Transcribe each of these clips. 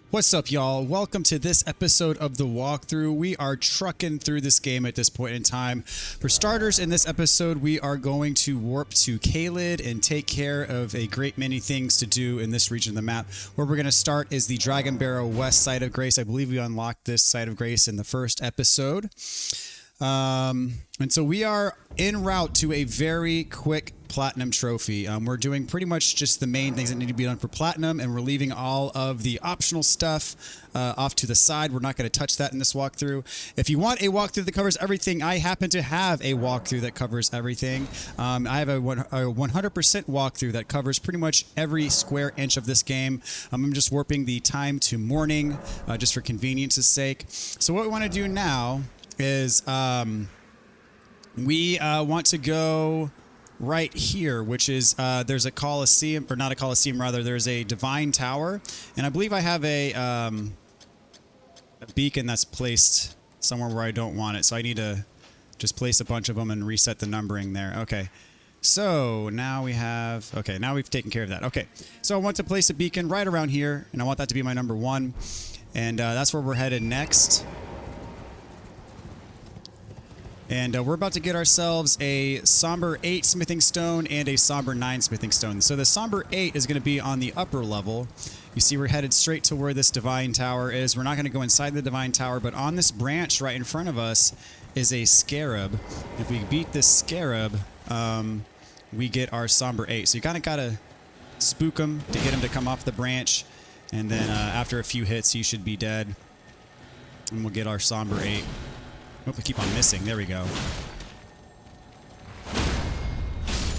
What's up, y'all? Welcome to this episode of The Walkthrough. We are trucking through this game at this point in time. For starters, in this episode, we are going to warp to Caelid and take care of a great many things to do in this region of the map. Where we're going to start is the Dragon Barrow West Site of Grace. I believe we unlocked this Site of Grace in the first episode. And so we are en route to a very quick platinum trophy. We're doing pretty much just the main things that need to be done for platinum, and we're leaving all of the optional stuff off to the side. We're not going to touch that in this walkthrough. If you want a walkthrough that covers everything, I happen to have a walkthrough that covers everything. I have a 100% walkthrough that covers pretty much every square inch of this game. I'm just warping the time to morning just for convenience's sake. So what we want to do now is we want to go right here, which is there's a Colosseum, or not a Colosseum, rather there's a Divine Tower, and I believe I have a beacon that's placed somewhere where I don't want it, so I need to just place a bunch of them and reset the numbering there. Okay, so now we have, okay, now we've taken care of that. Okay, so I want to place a beacon right around here, and I want that to be my number 1, and that's where we're headed next. And we're about to get ourselves a Somber 8 smithing stone and a Somber 9 smithing stone. So the Somber 8 is going to be on the upper level. You see we're headed straight to where this Divine Tower is. We're not going to go inside the Divine Tower, but on this branch right in front of us is a Scarab. If we beat this Scarab, we get our Somber 8. So you kind of got to spook him to get him to come off the branch. And then after a few hits, he should be dead. And we'll get our Somber 8. Oh, I keep on missing. There we go.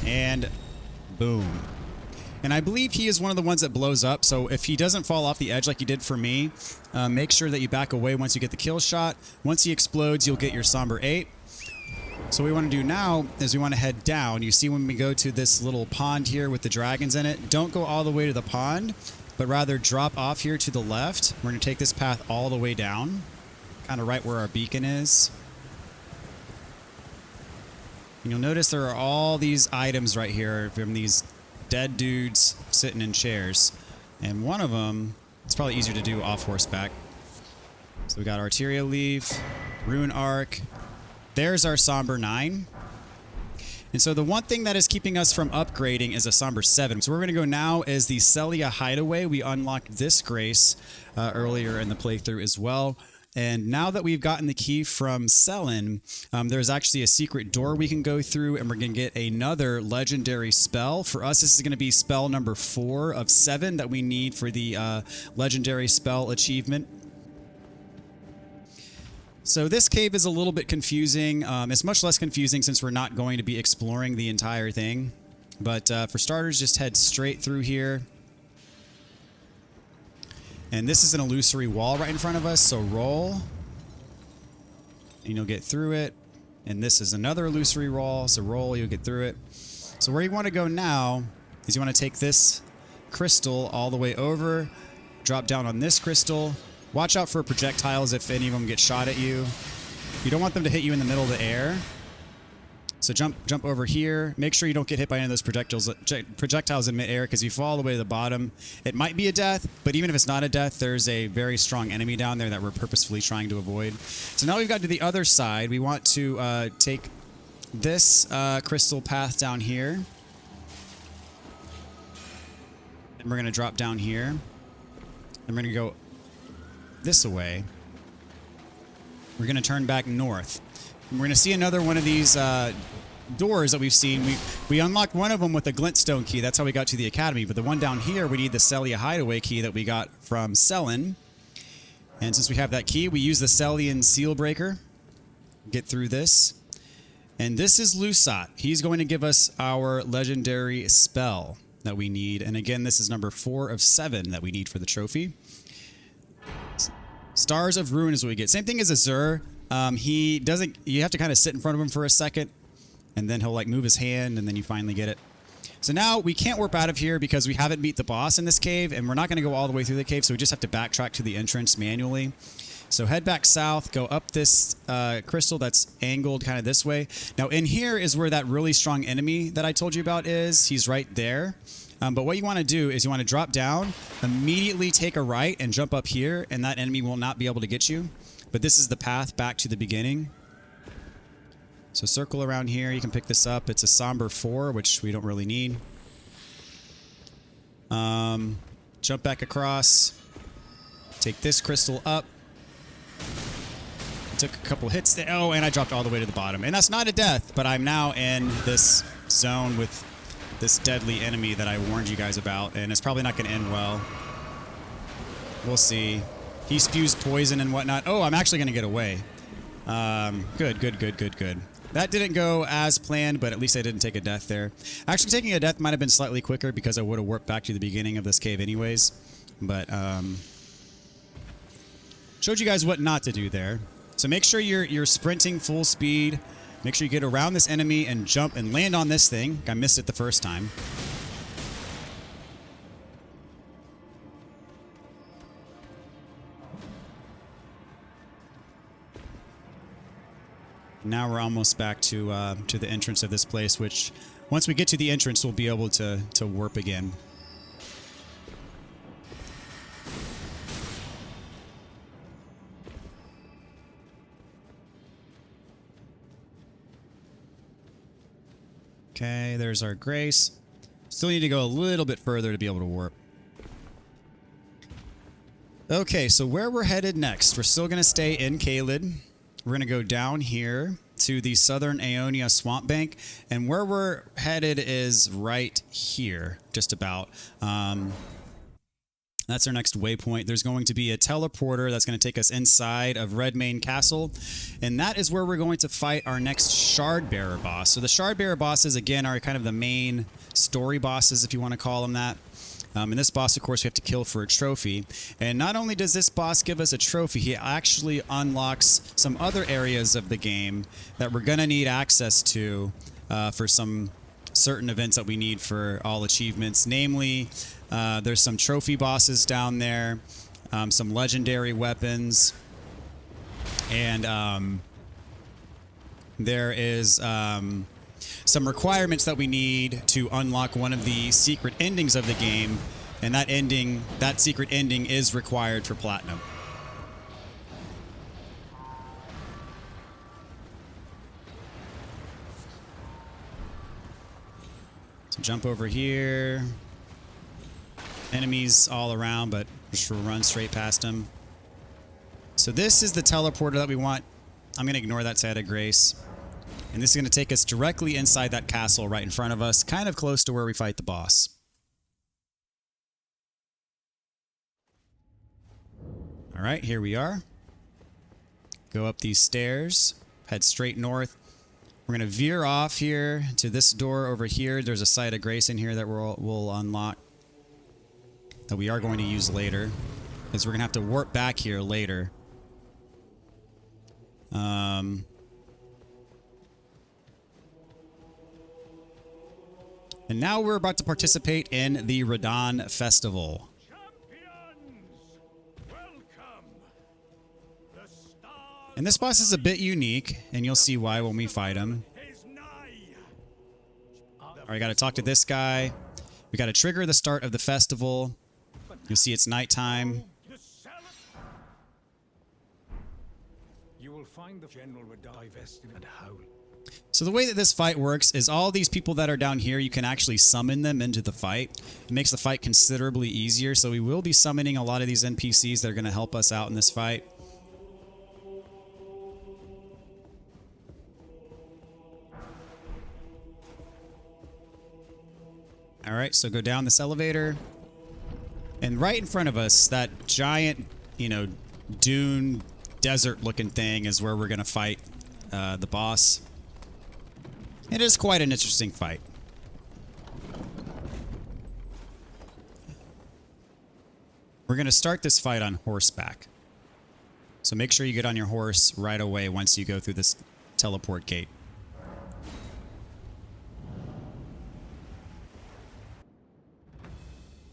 And boom. And I believe he is one of the ones that blows up, so if he doesn't fall off the edge like he did for me, make sure that you back away once you get the kill shot. Once he explodes, you'll get your Somber 8. So what we want to do now is we want to head down. You see when we go to this little pond here with the dragons in it, don't go all the way to the pond, but rather drop off here to the left. We're going to take this path all the way down, kind of right where our beacon is. And you'll notice there are all these items right here from these dead dudes sitting in chairs. And one of them, it's probably easier to do off horseback. So we got Arteria Leaf, Rune Arc. There's our Somber 9. And so the one thing that is keeping us from upgrading is a Somber 7. So we're going to go now is the Celia Hideaway. We unlocked this grace earlier in the playthrough as well. And now that we've gotten the key from Selin, there's actually a secret door we can go through, and we're going to get another legendary spell. For us, this is going to be spell number 4 of 7 that we need for the legendary spell achievement. So this cave is a little bit confusing. It's much less confusing since we're not going to be exploring the entire thing. But for starters, just head straight through here. And this is an illusory wall right in front of us, so roll. And you'll get through it. And this is another illusory wall, so roll, you'll get through it. So where you want to go now is you want to take this crystal all the way over, drop down on this crystal. Watch out for projectiles if any of them get shot at you. You don't want them to hit you in the middle of the air. So jump over here. Make sure you don't get hit by any of those projectiles in midair, because if you fall all the way to the bottom, it might be a death, but even if it's not a death, there's a very strong enemy down there that we're purposefully trying to avoid. So now we've got to the other side. We want to take this crystal path down here. And we're going to drop down here. And we're going to go this way. We're going to turn back north. We're going to see another one of these doors that we've seen. We unlocked one of them with a glintstone key. That's how we got to the academy. But the one down here, we need the Celia Hideaway key that we got from Selin. And since we have that key, we use the Celian Seal Breaker. Get through this. And this is Lusat. He's going to give us our legendary spell that we need. And again, this is number 4 of 7 that we need for the trophy. Stars of Ruin is what we get. Same thing as Azur. He doesn't, you have to kind of sit in front of him for a second, and then he'll like move his hand, and then you finally get it. So now we can't warp out of here because we haven't beat the boss in this cave, and we're not going to go all the way through the cave, so we just have to backtrack to the entrance manually. So head back south, go up this crystal that's angled kind of this way. Now in here is where that really strong enemy that I told you about is. He's right there. But what you want to do is you want to drop down, immediately take a right and jump up here, and that enemy will not be able to get you. But this is the path back to the beginning. So circle around here. You can pick this up. It's a Somber 4, which we don't really need. Jump back across. Take this crystal up. Took a couple hits there. Oh, and I dropped all the way to the bottom. And that's not a death, but I'm now in this zone with this deadly enemy that I warned you guys about, and it's probably not going to end well. We'll see. He spews poison and whatnot. Oh, I'm actually going to get away. Good. That didn't go as planned, but at least I didn't take a death there. Actually, taking a death might have been slightly quicker because I would have warped back to the beginning of this cave anyways. But, showed you guys what not to do there. So make sure you're sprinting full speed. Make sure you get around this enemy and jump and land on this thing. I missed it the first time. Now we're almost back to the entrance of this place, which once we get to the entrance, we'll be able to warp again. Okay, there's our grace. Still need to go a little bit further to be able to warp. Okay, so where we're headed next, we're still going to stay in Caelid. We're going to go down here to the Southern Aeonia Swamp Bank, and where we're headed is right here, just about. That's our next waypoint. There's going to be a teleporter that's going to take us inside of Redmane Castle, and that is where we're going to fight our next Shardbearer boss. So the Shardbearer bosses, again, are kind of the main story bosses, if you want to call them that. And this boss, of course, we have to kill for a trophy. And not only does this boss give us a trophy, he actually unlocks some other areas of the game that we're going to need access to for some certain events that we need for all achievements. Namely, there's some trophy bosses down there, some legendary weapons, and there is some requirements that we need to unlock one of the secret endings of the game, and that secret ending is required for platinum. So jump over here. Enemies all around, but just run straight past them. So this is the teleporter that we want. I'm going to ignore that side of grace. And this is going to take us directly inside that castle right in front of us, kind of close to where we fight the boss. All right, here we are. Go up these stairs, head straight north. We're going to veer off here to this door over here. There's a site of grace in here that we'll unlock, that we are going to use later, because we're going to have to warp back here later. And now we're about to participate in the Radahn Festival. And this boss is a bit unique, and you'll see why when we fight him. Alright, I gotta talk to this guy. We gotta trigger the start of the festival. You'll see it's nighttime. You will find the general divested and howl. So the way that this fight works is all these people that are down here, you can actually summon them into the fight. It makes the fight considerably easier, so we will be summoning a lot of these NPCs that are going to help us out in this fight. Alright, so go down this elevator. And right in front of us, that giant, dune, desert-looking thing is where we're going to fight the boss. It is quite an interesting fight. We're going to start this fight on horseback. So make sure you get on your horse right away once you go through this teleport gate.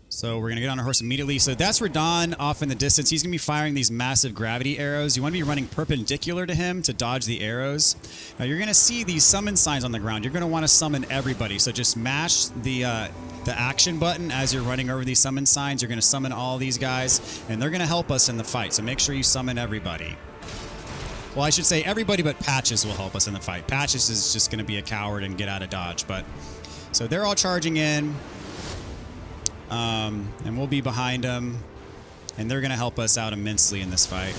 So So we're going to get on our horse immediately. So that's Radahn off in the distance. He's going to be firing these massive gravity arrows. You want to be running perpendicular to him to dodge the arrows. Now you're going to see these summon signs on the ground. You're going to want to summon everybody. So just mash the action button as you're running over these summon signs. You're going to summon all these guys, and they're going to help us in the fight. So make sure you summon everybody. Well, I should say everybody but Patches will help us in the fight. Patches is just going to be a coward and get out of dodge. But so they're all charging in. And we'll be behind them, and they're going to help us out immensely in this fight.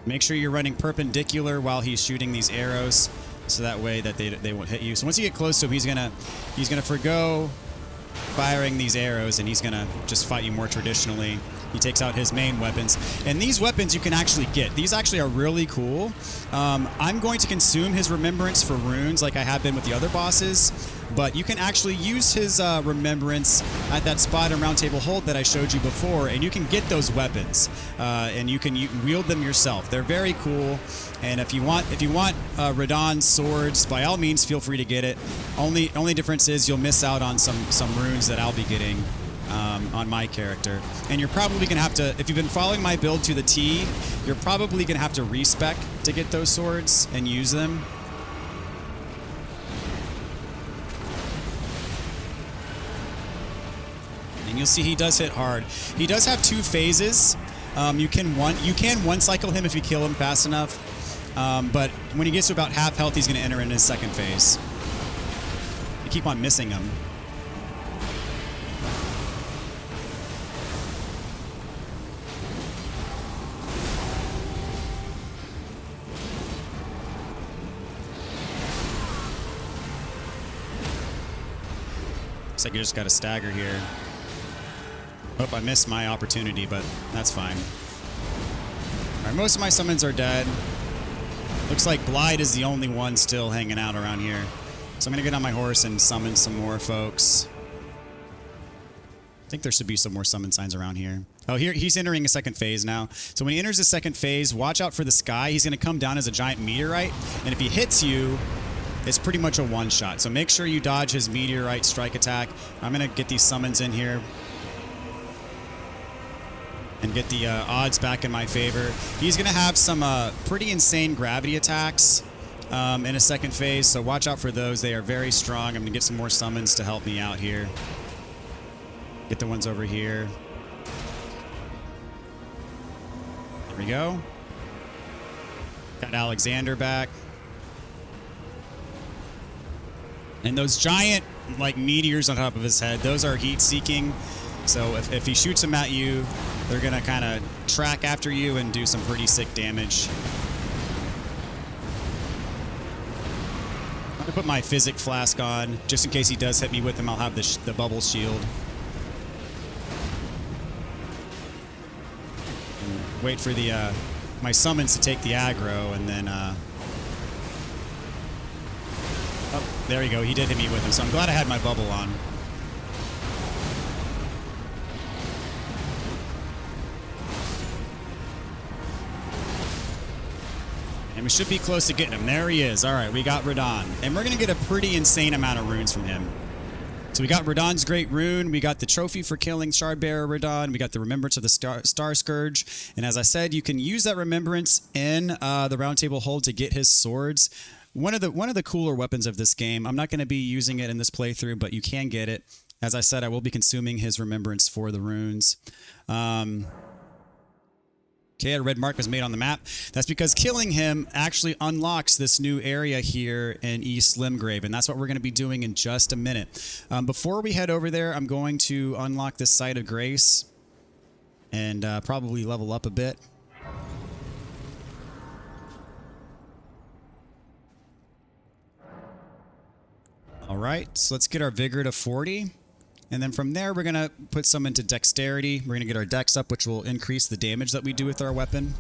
Make sure you're running perpendicular while he's shooting these arrows, so that way that they won't hit you. So once you get close to him, he's gonna forgo firing these arrows, and he's gonna just fight you more traditionally. He takes out his main weapons, and these weapons you can actually get. These actually are really cool. I'm going to consume his remembrance for runes like I have been with the other bosses, but you can actually use his remembrance at that spot in Round Table Hold that I showed you before, and you can get those weapons, and you can wield them yourself. They're very cool, and if you want Radahn's swords, by all means, feel free to get it. Only difference is you'll miss out on some runes that I'll be getting on my character, and you're probably gonna have to, if you've been following my build to the T, you're probably gonna have to respec to get those swords and use them. And you'll see he does hit hard. He does have 2 phases. You can one cycle him if you kill him fast enough, but when he gets to about half health, he's gonna enter in his second phase. You keep on missing him. Looks like you just got a stagger here. Hope I missed my opportunity, but that's fine. Alright, most of my summons are dead. Looks like Blight is the only one still hanging out around here. So I'm going to get on my horse and summon some more folks. I think there should be some more summon signs around here. Oh, here he's entering a second phase now. So when he enters the second phase, watch out for the sky. He's going to come down as a giant meteorite, and if he hits you, it's pretty much a one-shot. So make sure you dodge his meteorite strike attack. I'm going to get these summons in here and get the odds back in my favor. He's going to have some pretty insane gravity attacks in a second phase, so watch out for those. They are very strong. I'm going to get some more summons to help me out here. Get the ones over here. There we go. Got Alexander back. And those giant, like, meteors on top of his head, those are heat-seeking. So if he shoots them at you, they're going to kind of track after you and do some pretty sick damage. I'm going to put my Physic Flask on, just in case he does hit me with them. I'll have the bubble shield. And wait for the my summons to take the aggro, and then... Oh, there we go. He did hit me with him, so I'm glad I had my bubble on. And we should be close to getting him. There he is. All right, we got Radahn. And we're going to get a pretty insane amount of runes from him. So we got Radahn's Great Rune. We got the trophy for killing Shardbearer Radahn. We got the Remembrance of the Star Scourge. And as I said, you can use that Remembrance in the Round Table Hold to get his swords. One of the cooler weapons of this game. I'm not going to be using it in this playthrough, but you can get it. As I said, I will be consuming his Remembrance for the runes. Okay, a red mark was made on the map. That's because killing him actually unlocks this new area here in East Limgrave, and that's what we're going to be doing in just a minute. Before we head over there, I'm going to unlock this Site of Grace and probably level up a bit. All right, so let's get our Vigor to 40. And then from there, we're going to put some into Dexterity. We're going to get our Dex up, which will increase the damage that we do with our weapon.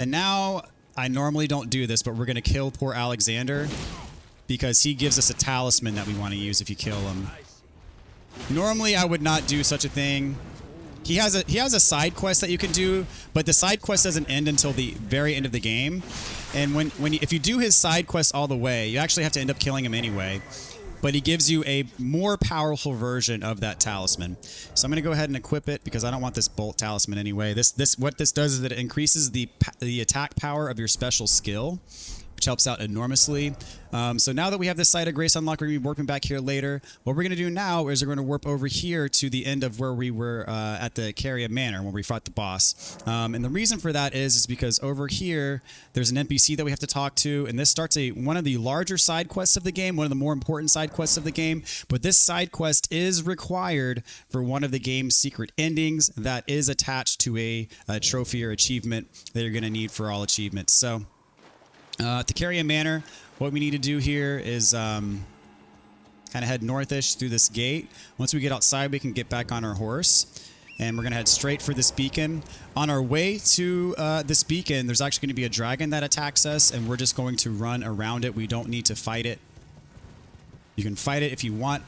And now, I normally don't do this, but we're going to kill poor Alexander because he gives us a talisman that we want to use if you kill him. Normally, I would not do such a thing. He has a side quest that you can do, but the side quest doesn't end until the very end of the game. And if you do his side quest all the way, you actually have to end up killing him anyway. but he gives you a more powerful version of that talisman. So I'm going to go ahead and equip it because I don't want this bolt talisman anyway. What this does is that it increases the attack power of your special skill, which helps out enormously. So now that we have this Site of Grace unlocked, we're going to be warping back here later. What we're going to do now is we're going to warp over here to the end of where we were at the Caria Manor when we fought the boss. And the reason for that is because over here, there's an NPC that we have to talk to, and this starts one of the larger side quests of the game, one of the more important side quests of the game. But this side quest is required for one of the game's secret endings that is attached to a trophy or achievement that you're going to need for all achievements. So at the Caria Manor, what we need to do here is kind of head northish through this gate. Once we get outside, we can get back on our horse. And we're going to head straight for this beacon. On our way to this beacon, there's actually going to be a dragon that attacks us, and we're just going to run around it. We don't need to fight it. You can fight it if you want.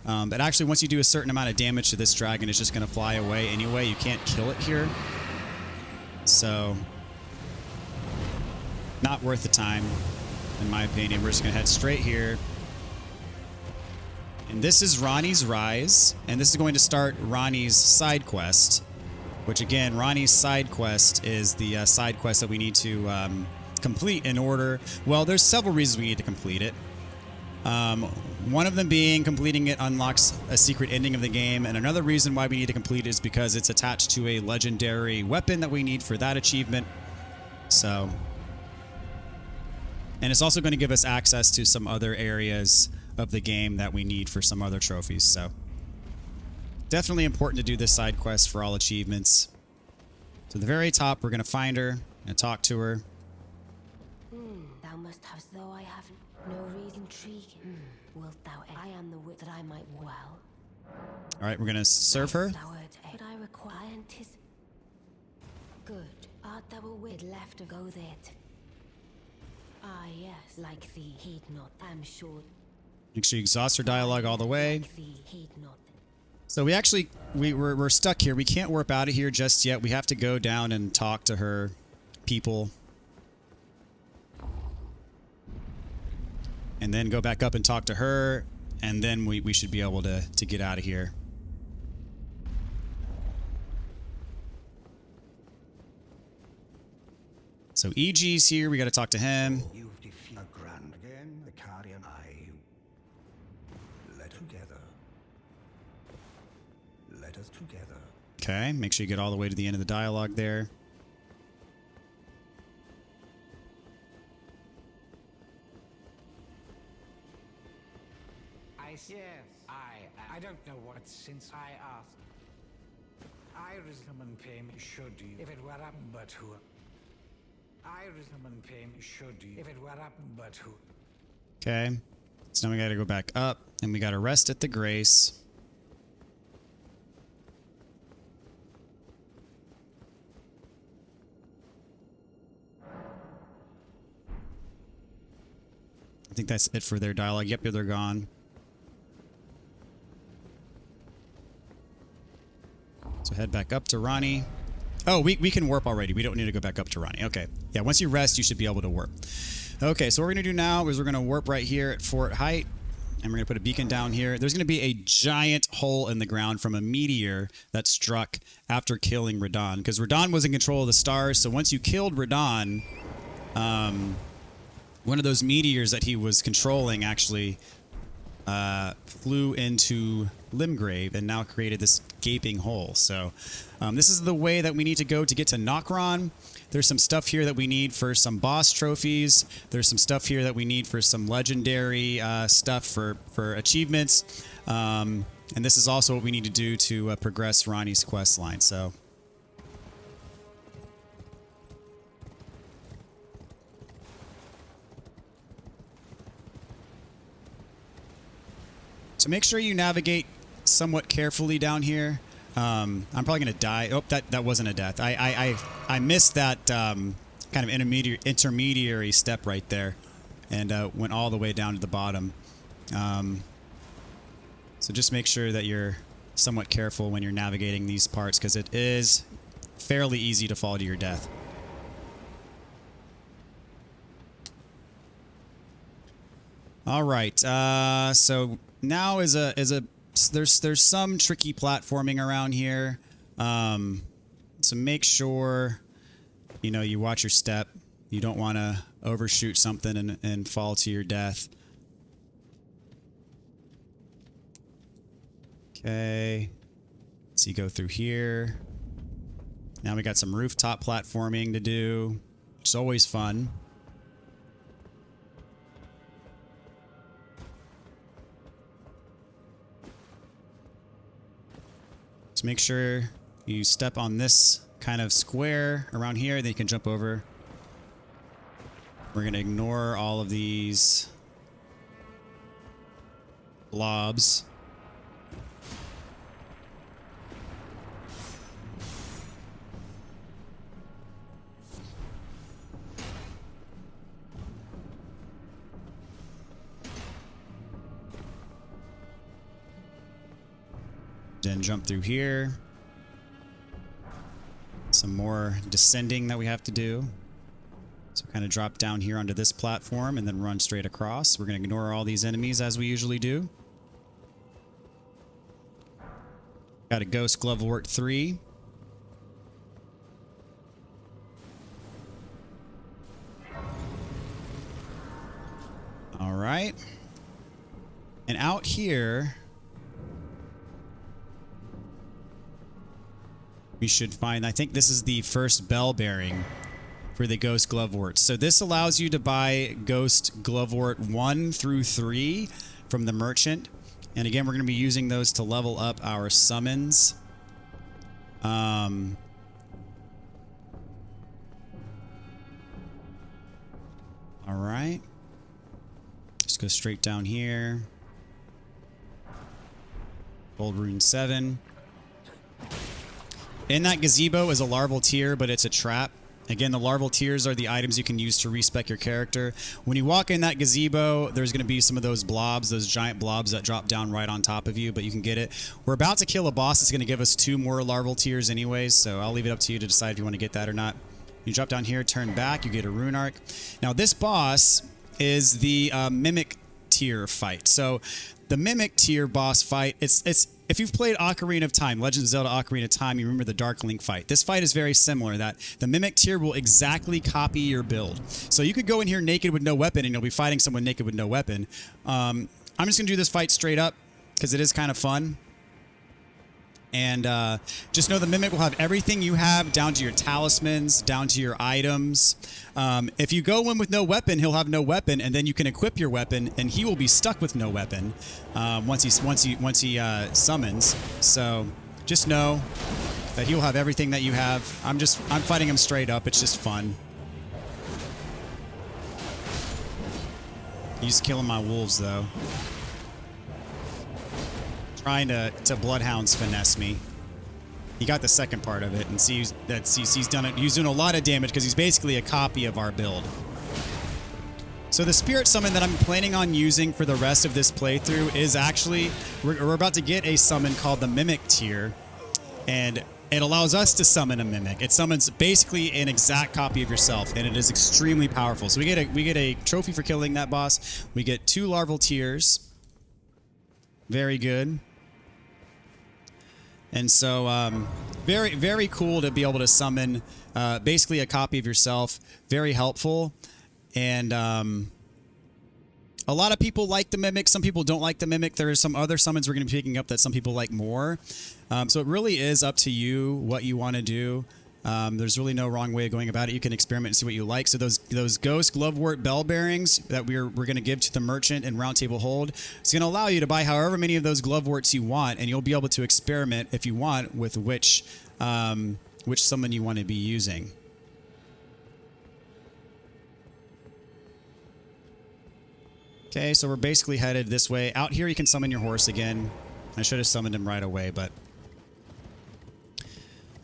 But actually, once you do a certain amount of damage to this dragon, it's just going to fly away anyway. You can't kill it here. So not worth the time, in my opinion. We're just going to head straight here. And this is Ranni's Rise, and this is going to start Ranni's side quest, which again, Ranni's side quest is the side quest that we need to complete in order. Well, there's several reasons we need to complete it. One of them being completing it unlocks a secret ending of the game, and another reason why we need to complete it is because it's attached to a legendary weapon that we need for that achievement. So, and it's also going to give us access to some other areas of the game that we need for some other trophies. So definitely important to do this side quest for all achievements. So at the very top, we're going to find her and talk to her. Thou must have, though I have no reason intriguing. Wilt thou? I am the wit that I might well. All right, we're going to serve her. But I require good. Art thou a wit left to go there? Ah, yes, like thee, heed not. I'm sure. Make sure you exhaust her dialogue all the way. Like thee, heed not. So we're stuck here. We can't warp out of here just yet. We have to go down and talk to her people. And then go back up and talk to her. And then we should be able to get out of here. So EG's here. We got to talk to him. You've defeated a grand again, the Carian Eye. Let us together. Okay, make sure you get all the way to the end of the dialogue there. I don't know what since I asked. I resummon payment should you if it were up but who. I resummon payment should you if it were up but who. Okay, so now we got to go back up and we got to rest at the Grace. I think that's it for their dialogue. Yep, they're gone. So head back up to Ranni. Oh, we can warp already. We don't need to go back up to Ranni. Okay. Yeah, once you rest, you should be able to warp. Okay, so what we're going to do now is we're going to warp right here at Fort Height. And we're going to put a beacon down here. There's going to be a giant hole in the ground from a meteor that struck after killing Radahn. Because Radahn was in control of the stars. So once you killed Radahn, one of those meteors that he was controlling actually flew into Limgrave and now created this gaping hole. So this is the way that we need to go to get to Nokron. There's some stuff here that we need for some boss trophies. There's some stuff here that we need for some legendary stuff for achievements. And this is also what we need to do to progress Ranni's quest line. So make sure you navigate somewhat carefully down here. I'm probably going to die. Oh, that wasn't a death. I missed that kind of intermediary step right there and went all the way down to the bottom. So just make sure that you're somewhat careful when you're navigating these parts because it is fairly easy to fall to your death. All right. So now there's some tricky platforming around here. So make sure you watch your step. You don't want to overshoot something and fall to your death. Okay. So you go through here. Now we got some rooftop platforming to do. It's always fun. So make sure you step on this kind of square around here, then you can jump over. We're going to ignore all of these blobs. Then jump through here. Some more descending that we have to do. So kind of drop down here onto this platform and then run straight across. We're going to ignore all these enemies as we usually do. Got a Ghost Glovewort 3. All right. And out here, we should find, I think this is the first bell bearing for the Ghost Glovewort. So this allows you to buy Ghost Glovewort 1 through 3 from the merchant. And again, we're going to be using those to level up our summons. All right. Just go straight down here. Gold Rune 7. In that gazebo is a larval tier, but it's a trap. Again, the larval tiers are the items you can use to respec your character. When you walk in that gazebo, there's going to be some of those blobs, those giant blobs that drop down right on top of you, but you can get it. We're about to kill a boss that's going to give us 2 more larval tiers anyways, so I'll leave it up to you to decide if you want to get that or not. You drop down here, turn back, you get a rune arc. Now, this boss is the Mimic tier fight. So, the Mimic tier boss fight, it's if you've played Ocarina of Time, Legend of Zelda Ocarina of Time, you remember the Dark Link fight. This fight is very similar, that the Mimic tier will exactly copy your build. So you could go in here naked with no weapon and you'll be fighting someone naked with no weapon. I'm just going to do this fight straight up because it is kind of fun. And just know the Mimic will have everything you have, down to your talismans, down to your items. If you go in with no weapon, he'll have no weapon, and then you can equip your weapon, and he will be stuck with no weapon once he summons. So just know that he'll have everything that you have. I'm fighting him straight up. It's just fun. He's killing my wolves though. Trying to bloodhounds finesse me. He got the second part of it, and he's doing a lot of damage because he's basically a copy of our build. So the spirit summon that I'm planning on using for the rest of this playthrough is actually we're about to get a summon called the Mimic tier, and it allows us to summon a Mimic. It summons basically an exact copy of yourself, and it is extremely powerful. So we get a trophy for killing that boss. We get 2 larval tiers. Very good. And so, very, very cool to be able to summon basically a copy of yourself. Very helpful. And a lot of people like the Mimic. Some people don't like the Mimic. There are some other summons we're going to be picking up that some people like more. So it really is up to you what you want to do. There's really no wrong way of going about it. You can experiment and see what you like. So those Ghost Glovewort bell bearings that we're going to give to the merchant in Round Table Hold, it's going to allow you to buy however many of those Gloveworts you want, and you'll be able to experiment if you want with which summon you want to be using. Okay, so we're basically headed this way. Out here you can summon your horse again. I should have summoned him right away, but...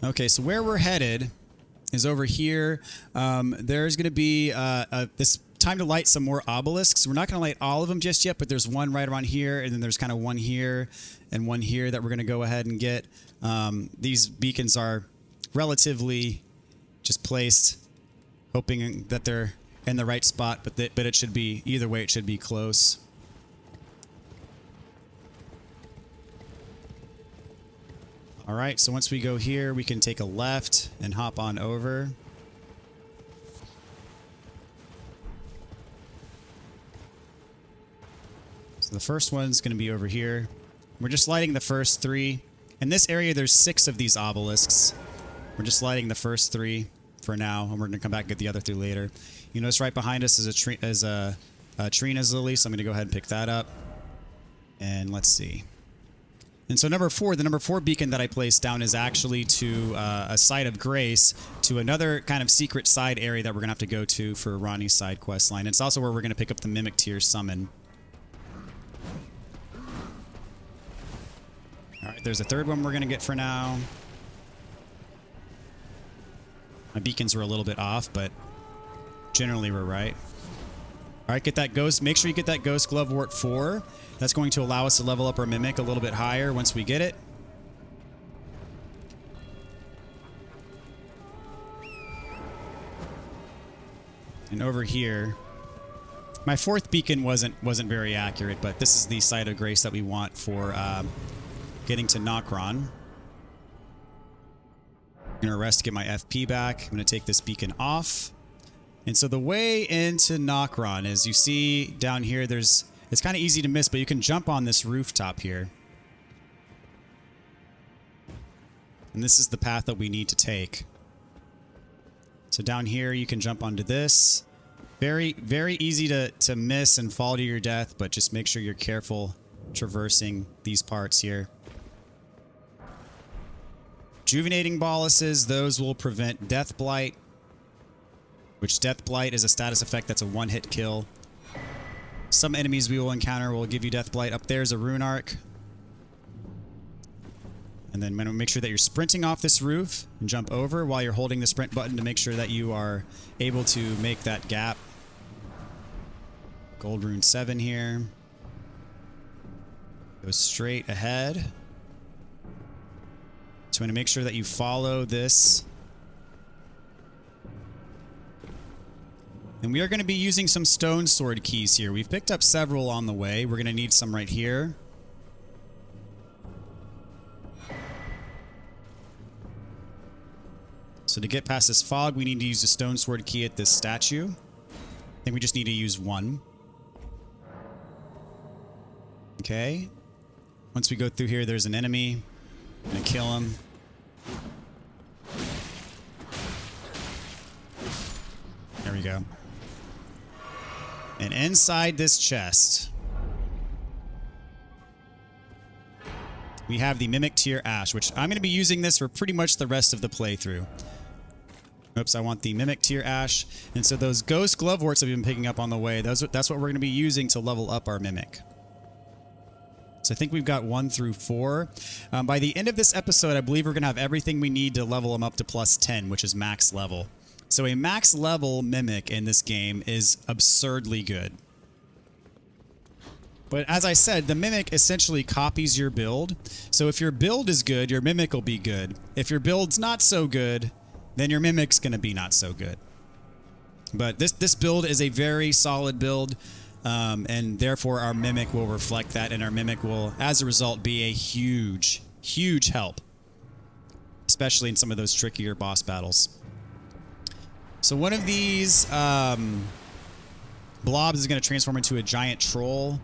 Okay, so where we're headed is over here. There's going to be this time to light some more obelisks. We're not going to light all of them just yet, but there's one right around here, and then there's kind of one here and one here that we're going to go ahead and get. These beacons are relatively just placed, hoping that they're in the right spot, but it should be, either way, it should be close. All right, so once we go here, we can take a left and hop on over. So the first one's going to be over here. We're just lighting the first 3. In this area, there's 6 of these obelisks. We're just lighting the first 3 for now, and we're going to come back and get the other 3 later. You notice right behind us is a Trina's Lily, so I'm going to go ahead and pick that up. And let's see. And so number 4, the number 4 beacon that I placed down is actually to a site of grace, to another kind of secret side area that we're going to have to go to for Ranni's side quest line. It's also where we're going to pick up the Mimic Tier summon. Alright, there's a third one we're going to get for now. My beacons were a little bit off, but generally we're right. Alright, get that ghost. Make sure you get that Ghost Glovewort 4. That's going to allow us to level up our Mimic a little bit higher once we get it. And over here, my 4th beacon wasn't very accurate, but this is the site of grace that we want for getting to Nokron. I'm going to rest to get my FP back. I'm going to take this beacon off. And so the way into Nokron is, you see down here, it's kind of easy to miss, but you can jump on this rooftop here. And this is the path that we need to take. So down here, you can jump onto this. Very, very easy to miss and fall to your death, but just make sure you're careful traversing these parts here. Rejuvenating Boluses, those will prevent Death Blight, which Death Blight is a status effect that's a one-hit kill. Some enemies we will encounter will give you Death Blight. Up there's a Rune Arc. And then make sure that you're sprinting off this roof and jump over while you're holding the sprint button to make sure that you are able to make that gap. Gold Rune 7 here. Go straight ahead. So I'm going to make sure that you follow this. And we are going to be using some stone sword keys here. We've picked up several on the way. We're going to need some right here. So to get past this fog, we need to use a stone sword key at this statue. I think we just need to use one. Okay. Once we go through here, there's an enemy. I'm going to kill him. There we go. And inside this chest, we have the Mimic Tier Ash, which I'm going to be using this for pretty much the rest of the playthrough. Oops, I want the Mimic Tier Ash. And so those Ghost Gloveworts that we've been picking up on the way, that's what we're going to be using to level up our Mimic. So I think we've got 1 through 4. By the end of this episode, I believe we're going to have everything we need to level them up to plus 10, which is max level. So a max level Mimic in this game is absurdly good. But as I said, the Mimic essentially copies your build. So if your build is good, your Mimic will be good. If your build's not so good, then your Mimic's going to be not so good. But this build is a very solid build, and therefore our Mimic will reflect that, and our Mimic will, as a result, be a huge, huge help. Especially in some of those trickier boss battles. So one of these blobs is going to transform into a giant troll.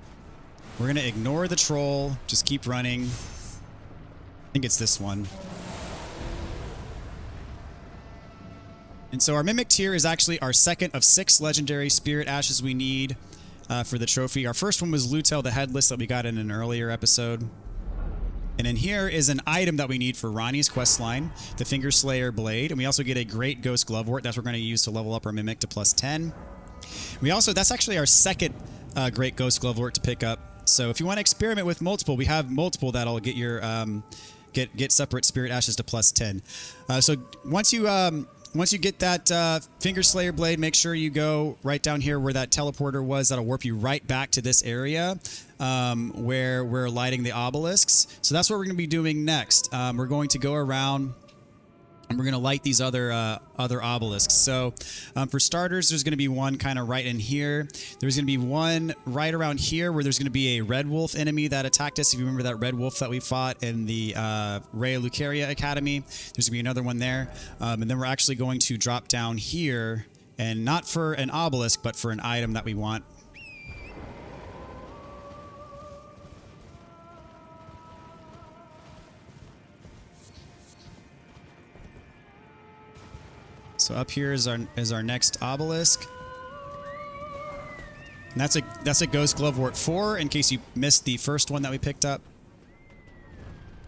We're going to ignore the troll, just keep running. I think it's this one. And so our Mimic Tier is actually our second of 6 legendary Spirit Ashes we need for the trophy. Our first one was Lutel the Headless that we got in an earlier episode. And in here is an item that we need for Ranni's questline, the Fingerslayer Blade. And we also get a great Ghost Glovewort. That's what we're going to use to level up our Mimic to plus 10. We also, that's actually our second great Ghost Glovewort to pick up. So if you want to experiment with multiple, we have multiple that'll get your get separate Spirit Ashes to plus 10. So once you get that Fingerslayer Blade, make sure you go right down here where that teleporter was. That'll warp you right back to this area where we're lighting the obelisks. So that's what we're going to be doing next. We're going to go around And we're going to light these other obelisks. So for starters, there's going to be one kind of right in here. There's going to be one right around here where there's going to be a red wolf enemy that attacked us. If you remember that red wolf that we fought in the Rhea Lucaria Academy, there's going to be another one there. And then we're actually going to drop down here, and not for an obelisk, but for an item that we want. So up here is our next obelisk. And that's a Ghost Glovewort 4 in case you missed the first one that we picked up.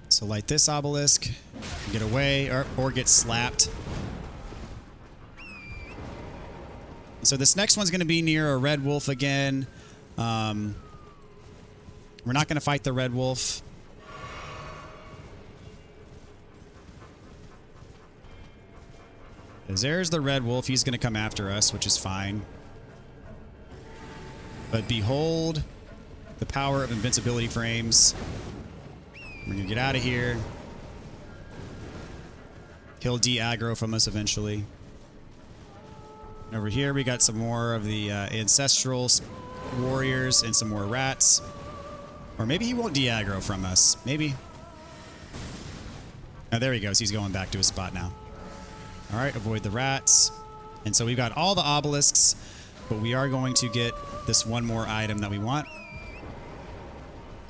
So light this obelisk, get away or get slapped. So this next one's going to be near a red wolf again. We're not going to fight the red wolf. There's the red wolf. He's going to come after us, which is fine. But behold the power of invincibility frames. We're going to get out of here. He'll de-aggro from us eventually. And over here, we got some more of the ancestral warriors and some more rats. Or maybe he won't de-aggro from us. Maybe. Oh, there he goes. He's going back to his spot now. All right, avoid the rats. And so we've got all the obelisks, but we are going to get this one more item that we want,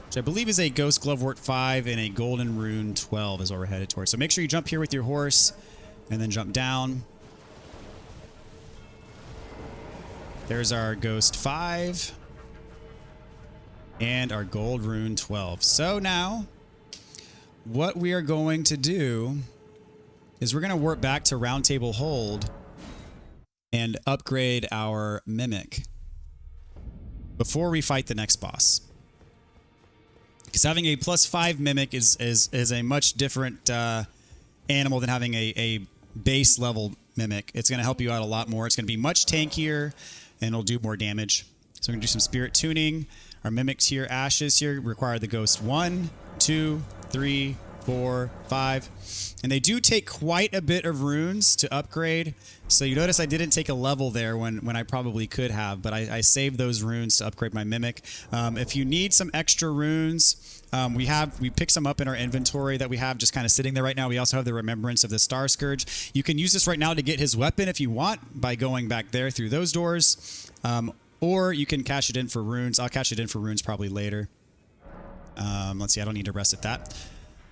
which I believe is a Ghost Glovewort 5 and a Golden Rune 12 is what we're headed towards. So make sure you jump here with your horse and then jump down. There's our Ghost 5 and our Gold Rune 12. So now what we are going to do is we're going to warp back to Round Table Hold and upgrade our Mimic before we fight the next boss. Because having a +5 Mimic is a much different animal than having a base level Mimic. It's going to help you out a lot more. It's going to be much tankier and it'll do more damage. So we're going to do some spirit tuning. Our Mimic tier Ashes here require the Ghost 1, 2, 3, 4, 5. And they do take quite a bit of runes to upgrade. So you notice I didn't take a level there when I probably could have, but I saved those runes to upgrade my Mimic. If you need some extra runes, we picked some up in our inventory that we have just kind of sitting there right now. We also have the Remembrance of the Star Scourge. You can use this right now to get his weapon if you want by going back there through those doors. Or you can cash it in for runes. I'll cash it in for runes probably later. Let's see, I don't need to rest at that.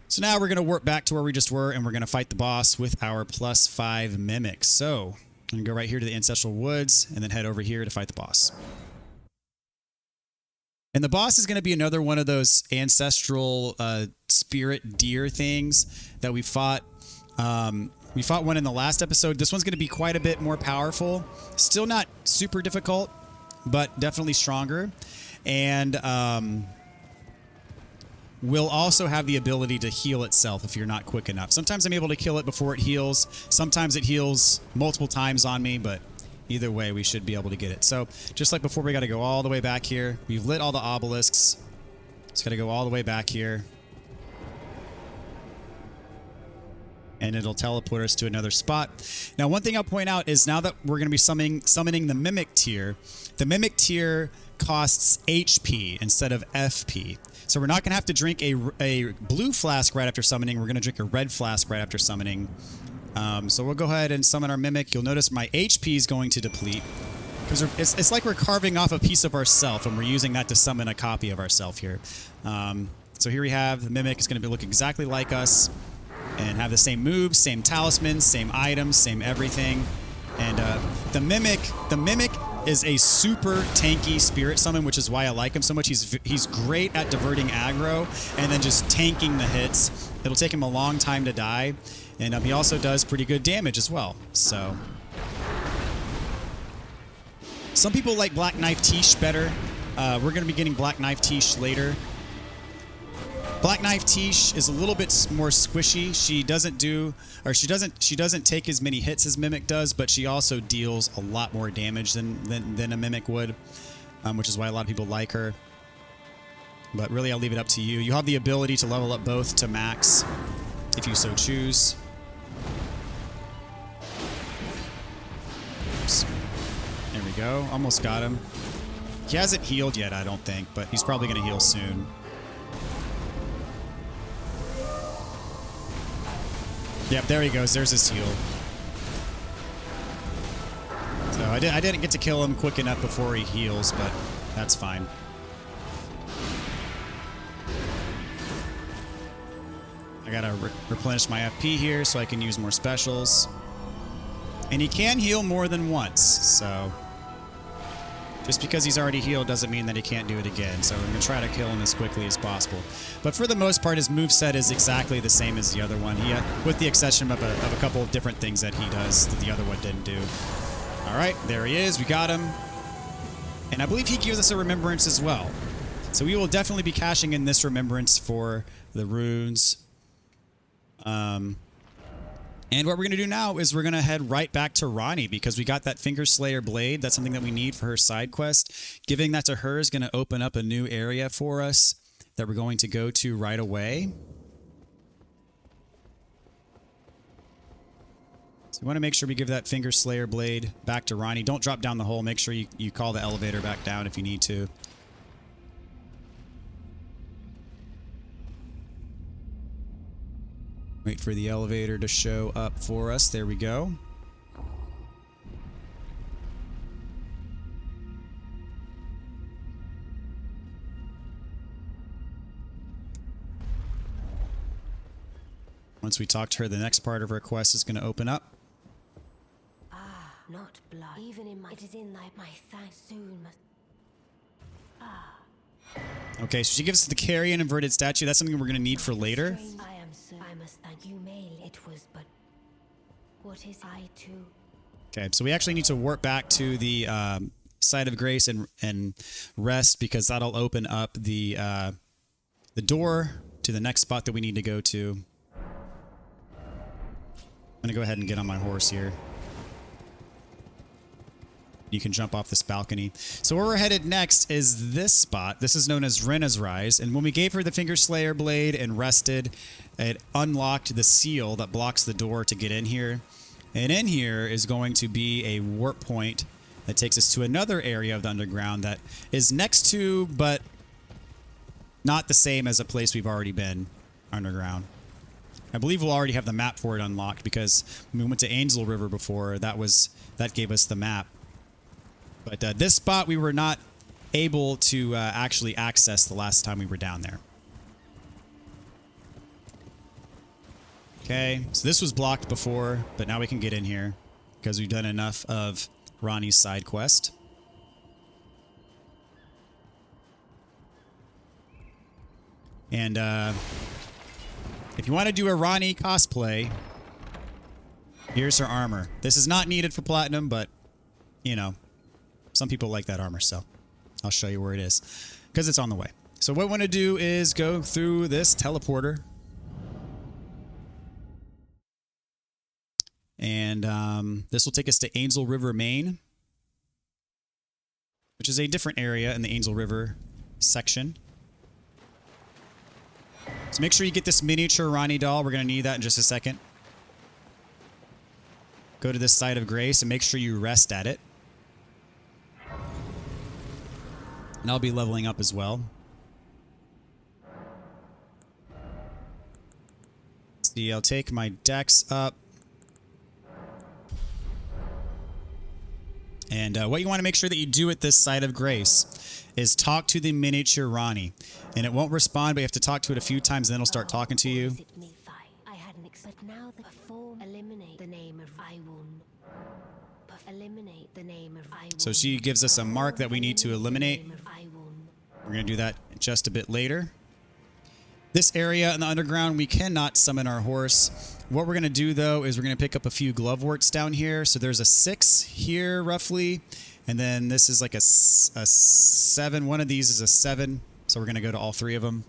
So now we're going to warp back to where we just were, and we're going to fight the boss with our +5 Mimic. So I'm going to go right here to the Ancestral Woods and then head over here to fight the boss. And the boss is going to be another one of those ancestral spirit deer things that we fought. We fought one in the last episode. This one's going to be quite a bit more powerful. Still not super difficult, but definitely stronger. And will also have the ability to heal itself if you're not quick enough. Sometimes I'm able to kill it before it heals. Sometimes it heals multiple times on me, but either way, we should be able to get it. So just like before, we got to go all the way back here. We've lit all the obelisks. Just got to go all the way back here. And it'll teleport us to another spot. Now, one thing I'll point out is now that we're going to be summoning the Mimic tier costs HP instead of FP. So we're not going to have to drink a blue flask right after summoning. We're going to drink a red flask right after summoning. So we'll go ahead and summon our Mimic. You'll notice my HP is going to deplete. Because it's like we're carving off a piece of ourself, and we're using that to summon a copy of ourself here. So here we have the Mimic. Is going to look exactly like us and have the same moves, same talismans, same items, same everything. And the Mimic is a super tanky spirit summon, which is why I like him so much. He's great at diverting aggro and then just tanking the hits. It'll take him a long time to die, and he also does pretty good damage as well. So some people like Black Knife Tish better. We're going to be getting Black Knife Tish later. Black Knife Tish is a little bit more squishy. She doesn't take as many hits as Mimic does, but she also deals a lot more damage than a Mimic would, which is why a lot of people like her. But really, I'll leave it up to you. You have the ability to level up both to max if you so choose. go. Almost got him. He hasn't healed yet, I don't think, but he's probably going to heal soon. Yep, there he goes. There's his heal. So I didn't get to kill him quick enough before he heals, but that's fine. I gotta replenish my FP here so I can use more specials. And he can heal more than once, so just because he's already healed doesn't mean that he can't do it again. So we're gonna try to kill him as quickly as possible. But for the most part, his moveset is exactly the same as the other one. He, with the exception of a couple of different things that he does that the other one didn't do. All right, there he is. We got him. And I believe he gives us a remembrance as well. So we will definitely be cashing in this remembrance for the runes. And what we're going to do now is we're going to head right back to Ranni because we got that Fingerslayer blade. That's something that we need for her side quest. Giving that to her is going to open up a new area for us that we're going to go to right away. So we want to make sure we give that Fingerslayer blade back to Ranni. Don't drop down the hole. Make sure you call the elevator back down if you need to. Wait for the elevator to show up for us. There we go. Once we talk to her, the next part of her quest is going to open up. Ah, not blood. Even in my... It is in my thanks soon must... Ah. Okay, so she gives us the carrion inverted statue. That's something we're going to need for later. I must thank you, Mail. It was but... What is I too? Okay, so we actually need to warp back to the site of grace and rest because that'll open up the door to the next spot that we need to go to. I'm going to go ahead and get on my horse here. You can jump off this balcony. So where we're headed next is this spot. This is known as Renna's Rise. And when we gave her the Fingerslayer blade and rested, it unlocked the seal that blocks the door to get in here. And in here is going to be a warp point that takes us to another area of the underground that is next to, but not the same as a place we've already been underground. I believe we'll already have the map for it unlocked because when we went to Angel River before, that gave us the map. But this spot we were not able to actually access the last time we were down there. Okay, so this was blocked before, but now we can get in here because we've done enough of Ranni's side quest. And if you want to do a Ranni cosplay, here's her armor. This is not needed for platinum, but, you know, some people like that armor, so I'll show you where it is because it's on the way. So what we want to do is go through this teleporter. And this will take us to Angel River, Maine, which is a different area in the Angel River section. So make sure you get this miniature Ranni doll. We're going to need that in just a second. Go to this site of grace and make sure you rest at it. And I'll be leveling up as well. See, I'll take my dex up. And what you want to make sure that you do at this site of grace is talk to the miniature Ranni. And it won't respond, but you have to talk to it a few times, and then it'll start talking to you. I hadn't expected now the perform eliminate the name of Iwon. Eliminate the name of Iwon. So she gives us a mark that we need to eliminate. We're going to do that just a bit later. This area in the underground, we cannot summon our horse. What we're going to do, though, is we're going to pick up a few gloveworts down here. So there's a 6 here, roughly. And then this is like a 7. One of these is a 7. So we're going to go to all 3 of them.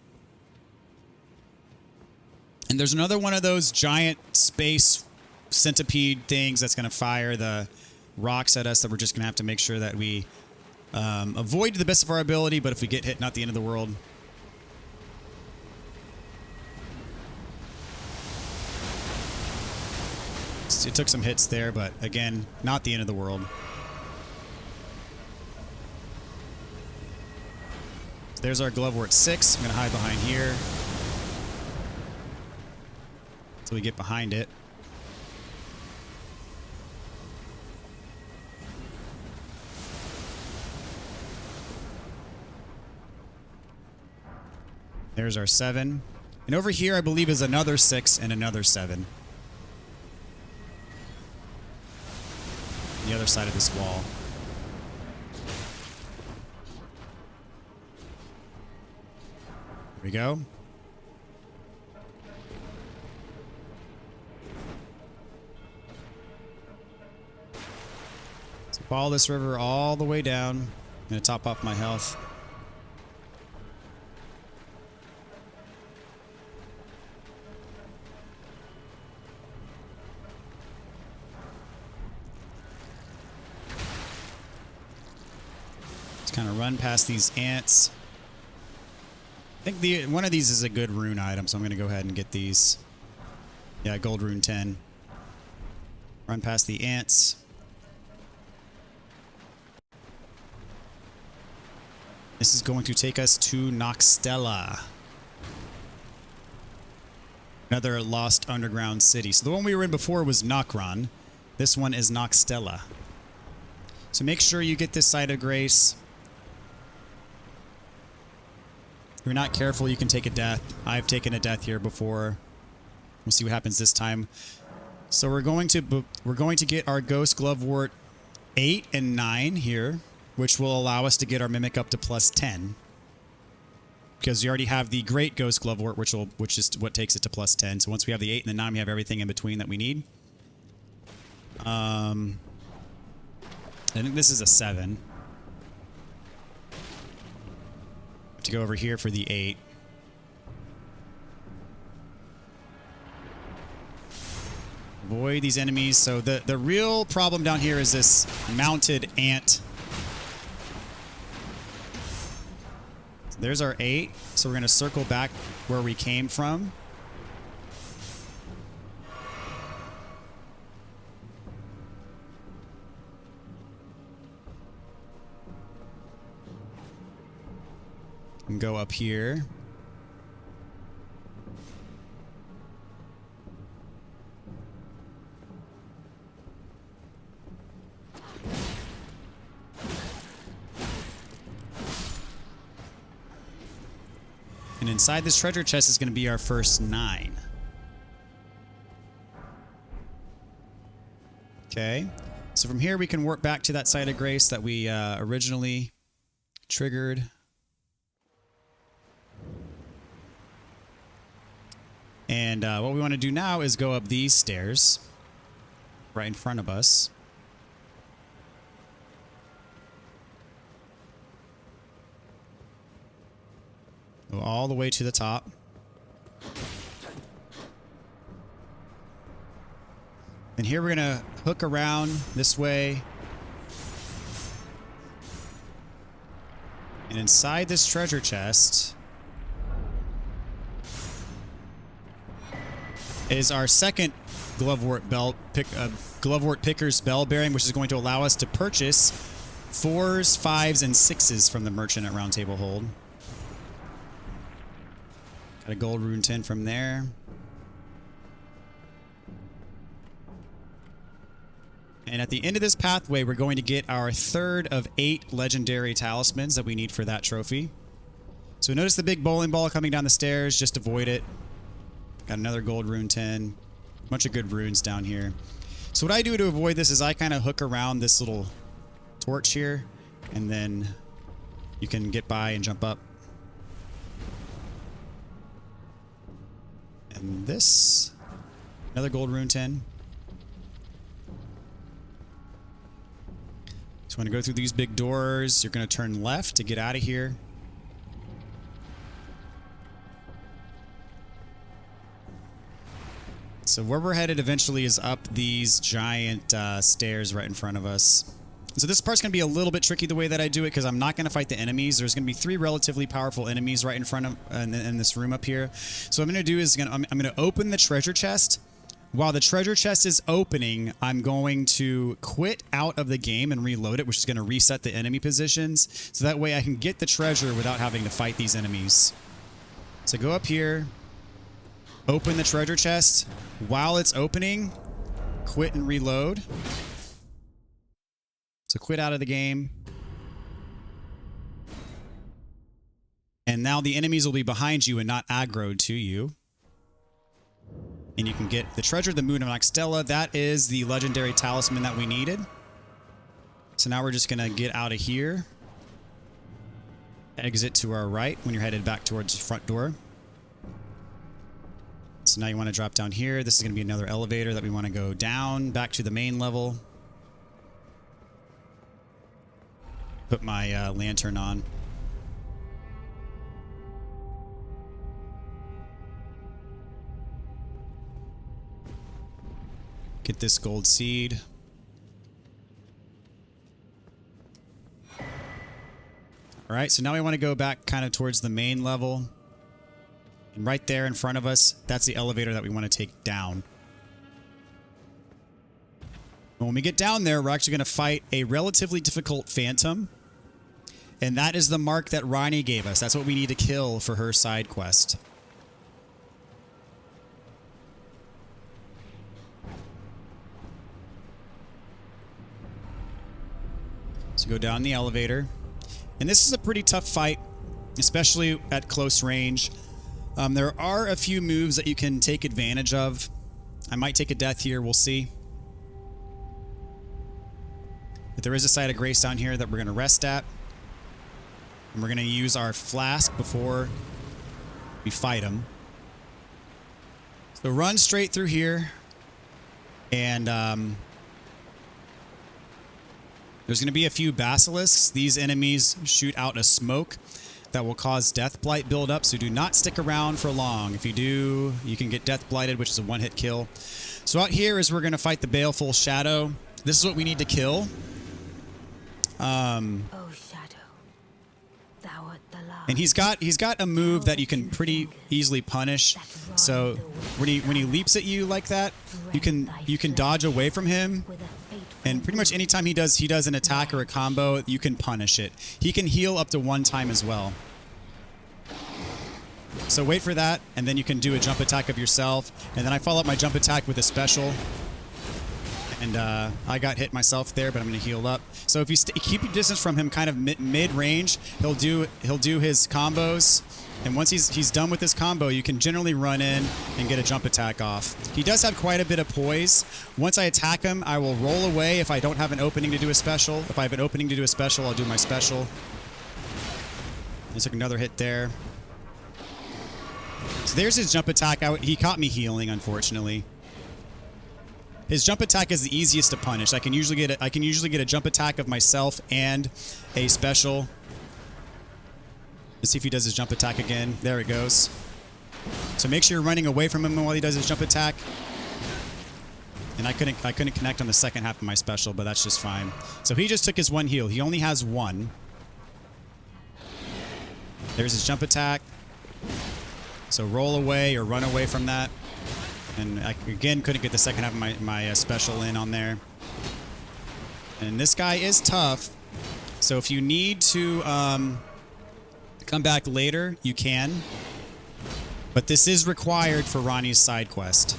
And there's another one of those giant space centipede things that's going to fire the rocks at us that we're just going to have to make sure that we avoid to the best of our ability. But if we get hit, not the end of the world. It took some hits there, but again, not the end of the world. There's our Glovewort 6. I'm going to hide behind here. So we get behind it. There's our 7. And over here, I believe, is another 6 and another 7. The other side of this wall. Here we go. So follow this river all the way down. I'm going to top off my health. Kind of run past these ants. I think one of these is a good rune item, so I'm going to go ahead and get these. Yeah, gold rune 10. Run past the ants. This is going to take us to Nokstella. Another lost underground city. So the one we were in before was Nokron. This one is Nokstella. So make sure you get this site of grace. If you're not careful, you can take a death. I've taken a death here before. We'll see what happens this time. So we're going to get our Ghost Glovewort 8 and 9 here, which will allow us to get our Mimic up to plus 10. Because we already have the Great Ghost Glovewort, which is what takes it to plus 10. So once we have the 8 and the 9, we have everything in between that we need. I think this is a 7. To go over here for the 8. Avoid these enemies. So the real problem down here is this mounted ant. So there's our 8. So we're going to circle back where we came from. And go up here. And inside this treasure chest is going to be our first 9. Okay. So from here we can warp back to that site of grace that we originally triggered. And what we want to do now is go up these stairs right in front of us. Go all the way to the top. And here we're going to hook around this way. And inside this treasure chest is our second Glovewort Picker's Bell Bearing, which is going to allow us to purchase 4s, 5s, and 6s from the merchant at Round Table Hold. Got a gold rune 10 from there. And at the end of this pathway, we're going to get our third of 8 legendary talismans that we need for that trophy. So notice the big bowling ball coming down the stairs. Just avoid it. Got another gold rune 10. Bunch of good runes down here. So what I do to avoid this is I kind of hook around this little torch here, and then you can get by and jump up. And this, another gold rune 10. So when you go through these big doors, you're going to turn left to get out of here. So where we're headed eventually is up these giant stairs right in front of us. So this part's going to be a little bit tricky the way that I do it, because I'm not going to fight the enemies. There's going to be 3 relatively powerful enemies right in front of in this room up here. So what I'm going to do is I'm going to open the treasure chest while the treasure chest is opening, I'm going to quit out of the game and reload it, which is going to reset the enemy positions. So that way I can get the treasure without having to fight these enemies. So go up here, open the treasure chest. While it's opening, quit and reload. So quit out of the game. And now the enemies will be behind you and not aggroed to you. And you can get the treasure, the Moon of Nokstella. That is the legendary talisman that we needed. So now we're just going to get out of here. Exit to our right when you're headed back towards the front door. So now you want to drop down here. This is going to be another elevator that we want to go down, back to the main level. Put my lantern on. Get this gold seed. All right, so now we want to go back kind of towards the main level. And right there in front of us, that's the elevator that we want to take down. And when we get down there, we're actually going to fight a relatively difficult phantom. And that is the mark that Ranni gave us. That's what we need to kill for her side quest. So go down the elevator. And this is a pretty tough fight, especially at close range. There are a few moves that you can take advantage of. I might take a death here, we'll see. But there is a site of grace down here that we're going to rest at. And we're going to use our flask before we fight him. So run straight through here. And there's going to be a few basilisks. These enemies shoot out a smoke that will cause death blight build up, so do not stick around for long. If you do, you can get death blighted, which is a one-hit kill. So out here is we're going to fight the Baleful Shadow. This is what we need to kill. Oh, Shadow, thou art the last. And he's got a move that you can pretty easily punish. So when he leaps at you like that, you can dodge away from him. And pretty much anytime he does an attack or a combo, you can punish it. He can heal up to 1 time as well. So wait for that, and then you can do a jump attack of yourself. And then I follow up my jump attack with a special. And I got hit myself there, but I'm going to heal up. So if you keep your distance from him kind of mid-range, he'll do his combos. And once he's done with his combo, you can generally run in and get a jump attack off. He does have quite a bit of poise. Once I attack him, I will roll away if I don't have an opening to do a special. If I have an opening to do a special, I'll do my special. I took another hit there. So there's his jump attack. He caught me healing, unfortunately. His jump attack is the easiest to punish. I can usually get a jump attack of myself and a special. Let's see if he does his jump attack again. There it goes. So make sure you're running away from him while he does his jump attack. And I couldn't connect on the second half of my special, but that's just fine. So he just took his 1 heal. He only has 1. There's his jump attack. So roll away or run away from that. And I, again, couldn't get the second half of my special in on there. And this guy is tough. So if you need to come back later, you can. But this is required for Ranni's side quest.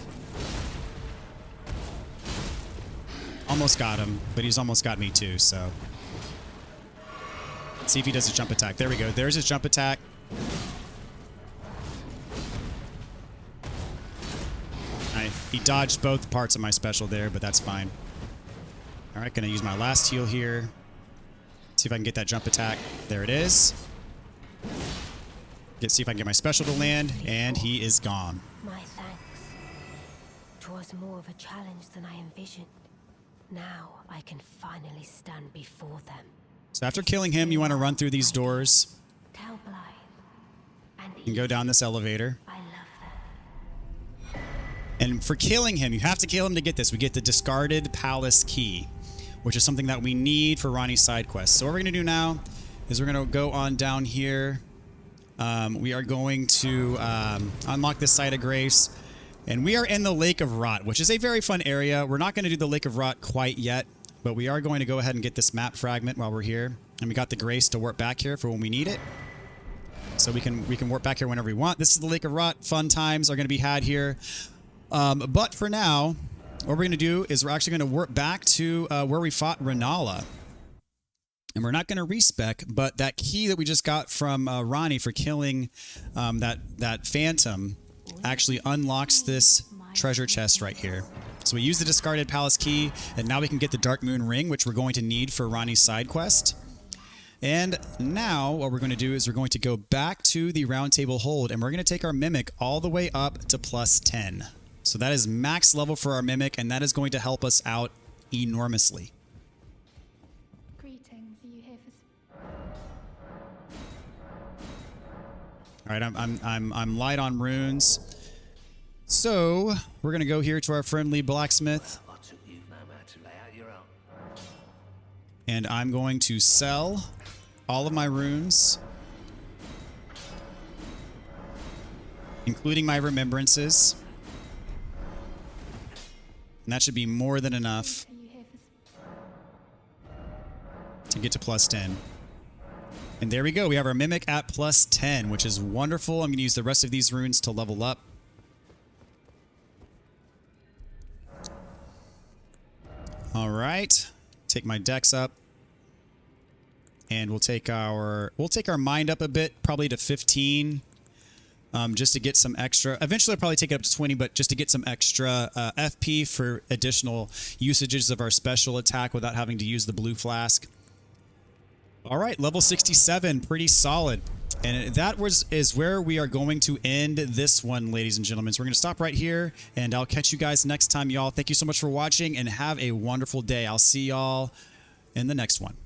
Almost got him, but he's almost got me too, so. Let's see if he does a jump attack. There we go. There's his jump attack. He dodged both parts of my special there, but that's fine. All right, gonna use my last heal here. See if I can get that jump attack. There it is. See if I can get my special to land, and he is gone. My thanks. 'Twas more of a challenge than I envisioned. Now I can finally stand before them. So after killing him, you want to run through these doors. Tell Blythe And go down this elevator. I love them. And for killing him, you have to kill him to get this. We get the discarded palace key, which is something that we need for Ranni's side quest. So what we're going to do now is we're going to go on down here. We are going to unlock this site of grace. And we are in the Lake of Rot, which is a very fun area. We're not going to do the Lake of Rot quite yet, but we are going to go ahead and get this map fragment while we're here. And we got the grace to warp back here for when we need it. So we can warp back here whenever we want. This is the Lake of Rot. Fun times are going to be had here. But for now, what we're going to do is we're actually going to warp back to where we fought Ranni. And we're not going to respec, but that key that we just got from Ranni for killing that phantom actually unlocks this treasure chest right here. So we use the discarded palace key, and now we can get the Dark Moon ring, which we're going to need for Ranni's side quest. And now what we're going to do is we're going to go back to the round table hold, and we're going to take our Mimic all the way up to +10. So that is max level for our Mimic, and that is going to help us out enormously. Greetings, are you here for... All right, I'm light on runes. So we're going to go here to our friendly blacksmith. And I'm going to sell all of my runes, including my remembrances. And that should be more than enough to get to +10. And there we go. We have our Mimic at +10, which is wonderful. I'm going to use the rest of these runes to level up. All right. Take my dex up. And we'll take our mind up a bit, probably to 15, just to get some extra. Eventually, I'll probably take it up to 20, but just to get some extra FP for additional usages of our special attack without having to use the blue flask. All right, level 67, pretty solid. And that is where we are going to end this one, ladies and gentlemen. So we're going to stop right here, and I'll catch you guys next time, y'all. Thank you so much for watching, and have a wonderful day. I'll see y'all in the next one.